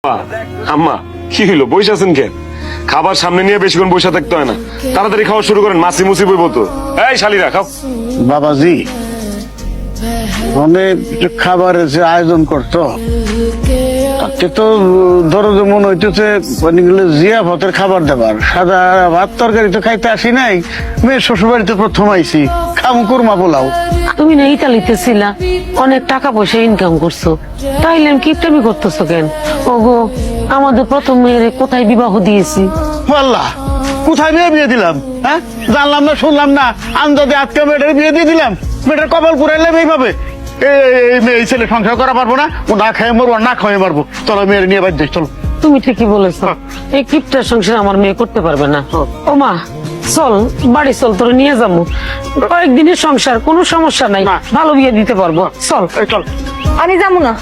আম্মা কি হইলো বসে আছেন কেন? খাবার সামনে নিয়ে বেশিক্ষণ বসে থাকতে হয় না, তাড়াতাড়ি খাওয়া শুরু করেন। মাছি মুসি বইব তো। এই শালিরা খাও। বাবাজি অনেক খাবারের যে আয়োজন করতো তাতে তো ধরো যে মনে হইতেছে জিয়া ভাতের খাবার দেবার, সাদা ভাত তরকারি তো খাইতে আসি নাই, মেয়ের শ্বশুর বাড়িতে প্রথম আইসি, খামু কুরমা পোলাও। তুমি না ইতালিতে ছিলা, অনেক টাকা পয়সা ইনকাম করছো, তাইলে কিপটামি করতেছো কেন? ওগো আমাদের প্রথম মেয়ের কোথায় বিবাহ দিয়েছি? আল্লাহ, কোথায় বিয়ে দিলাম? হ্যাঁ, জানলাম না, শুনলাম না, আন্দাজে আজকে মেয়েটার বিয়ে দিয়ে দিলাম। মেয়েটার কপাল পুরাইলাম এইভাবে। এই ছেলে সংসার করা পারবো না, ও না খেয়ে মারবো, না খাওয়াই মারবো। চলো মেয়ের নিয়ে বাদ চলো। তুমি ঠিকই বলেছো, এই কিপটার সংসার আমার মেয়ে করতে পারবে না। ও মা চল বাড়ি চল, তোরে নিয়ে যাবো। কয়েকদিনের সংসার, কোনো সমস্যা নাই, ভালো বিয়ে দিতে পারবো। চল চল। আমি যাবো না।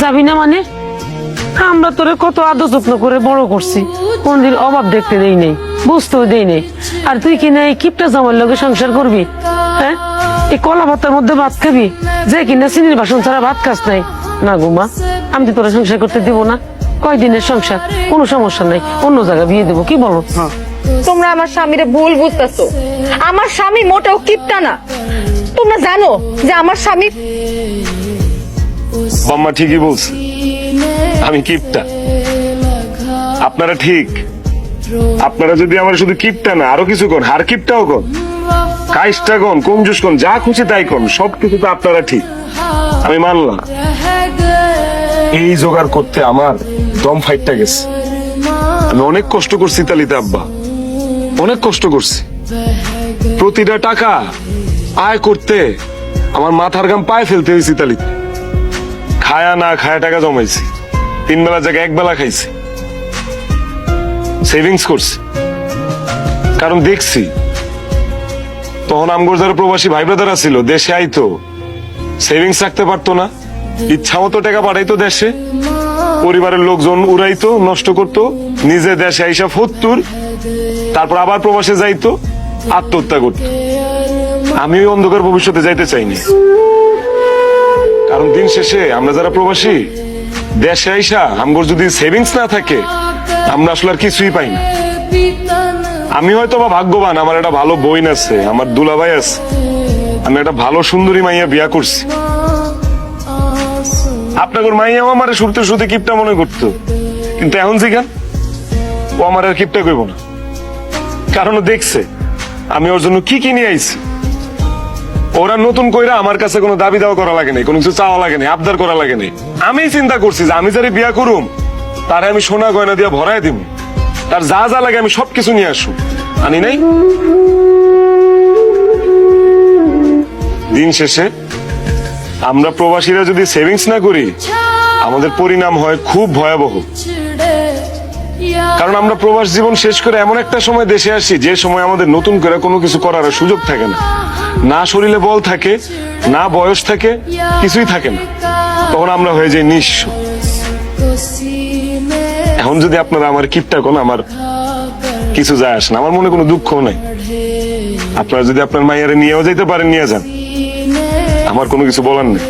যাবি না মানে? আমরা তোরে কত আদর যত্ন করে বড় করছি, কোনদিন অভাব দেখতে দেই নেই, বুঝতেও দেই নেই। আর তুই কিনা এই কিপটা জামার লগে সংসার করবি? হ্যাঁ, এই কলা ভাতার মধ্যে ভাত খাবি, যে কিনা চিনির বাসন ছাড়া ভাত খাস নাই। না গো মা, আমি তো তোরা সংসার করতে দিব না। কয়দিনের সংসার, কোনো সমস্যা নাই, অন্য জায়গায় বিয়ে দেবো। কি বলো? তোমরা আমার স্বামীরে ভুল বুঝতেছো। আমার স্বামী মোটেও কিপটা না। তোমরা জানো যে আমার স্বামী বাম্মা ঠিকই বলছে, আমি কিপটা। আপনারা ঠিক, আপনারা যদি আমার শুধু কিপটা না আরো কিছু কোন, হার কিপটাও কোন, কাইসটা কোন, কমজুস কোন, যা খুশি তাই কোন, সবকিছু তো আপনারা ঠিক, আমি মানলাম। এই জোগাড় করতে আমার দম ফাইটটা গেছে। আমি অনেক কষ্ট করছি ইতালিতে আব্বা, অনেক কষ্ট করছি। প্রতিটা টাকা আয় করতে আমার মাথার ঘাম পায়ে ফেলতে হয়েছে ইতালিতে। খায়া না খায়া টাকা জমাইছি, 3 বেলা জায়গায় 1 বেলা খাইছি, সেভিংস করছি। কারণ দেখছি তখন আমগর যারা প্রবাসী ভাই ব্রাদার ছিল দেশে আইতো, সেভিংস রাখতে পারতো না, ইচ্ছা মতো টাকা পাঠাইতো দেশে, পরিবারের লোকজন উড়াইতো, নষ্ট করতো, নিজে দেশে আইসা 70, তারপর আবার প্রবাসে যাইতো, আত্মহত্যা করতো। আমি ওই অন্ধকার ভবিষ্যতে যাইতে চাইনি। কারণ দিন শেষে আমরা যারা প্রবাসী দেশে আইসা আমগর যদি সেভিংস না থাকে, আমরা আসলে আর কিছুই পাই না। আমি হয়তো বা ভাগ্যবান, আমার একটা ভালো বোন আছে, আমার দুলাভাই আছে, আমি একটা ভালো সুন্দরী মাইয়া বিয়া করছি। আপনাদের মাইয়াও আমার শুরুতে কিপটা মনে করতো, কিন্তু এখন জিগান ও আমার আর কিপটা কইব না। কারণ ও দেখছে আমি ওর জন্য কি কি নিয়ে আইছি। ওরা নতুন কইরা আমার কাছে কোনো দাবি দাওয়া করা লাগে নাই, কোনো কিছু চাওয়া লাগে নাই, আবদার করা লাগে নাই। আমি চিন্তা করছি যে আমি যারা বিয়া করুম তারে আমি সোনা গয়না দিয়া ভরাই দিব, তার যা যা লাগে আমি সবকিছু নিয়ে আসুম। আনি নাই। দিন শেষে আমরা প্রবাসীরা যদি সেভিংস না করি, আমাদের পরিণাম হয় খুব ভয়াবহ। কারণ আমরা প্রবাস জীবন শেষ করে এমন একটা সময় দেশে আসি যে সময় আমাদের নতুন করে কোনো কিছু করার সুযোগ থাকে না, না শরীরে বল থাকে, না বয়স থাকে, কিছুই থাকে না। তখন আমরা হয়ে যাই নিঃস্ব। এখন যদি আপনারা আমার কিপটা কোন, আমার কিছু যায় আসে না, আমার মনে কোনো দুঃখ নাই। আপনারা যদি আপনার মাইয়ারে নিয়েও যাইতে পারেন, নিয়ে যান, আমার কোনো কিছু বলার নেই।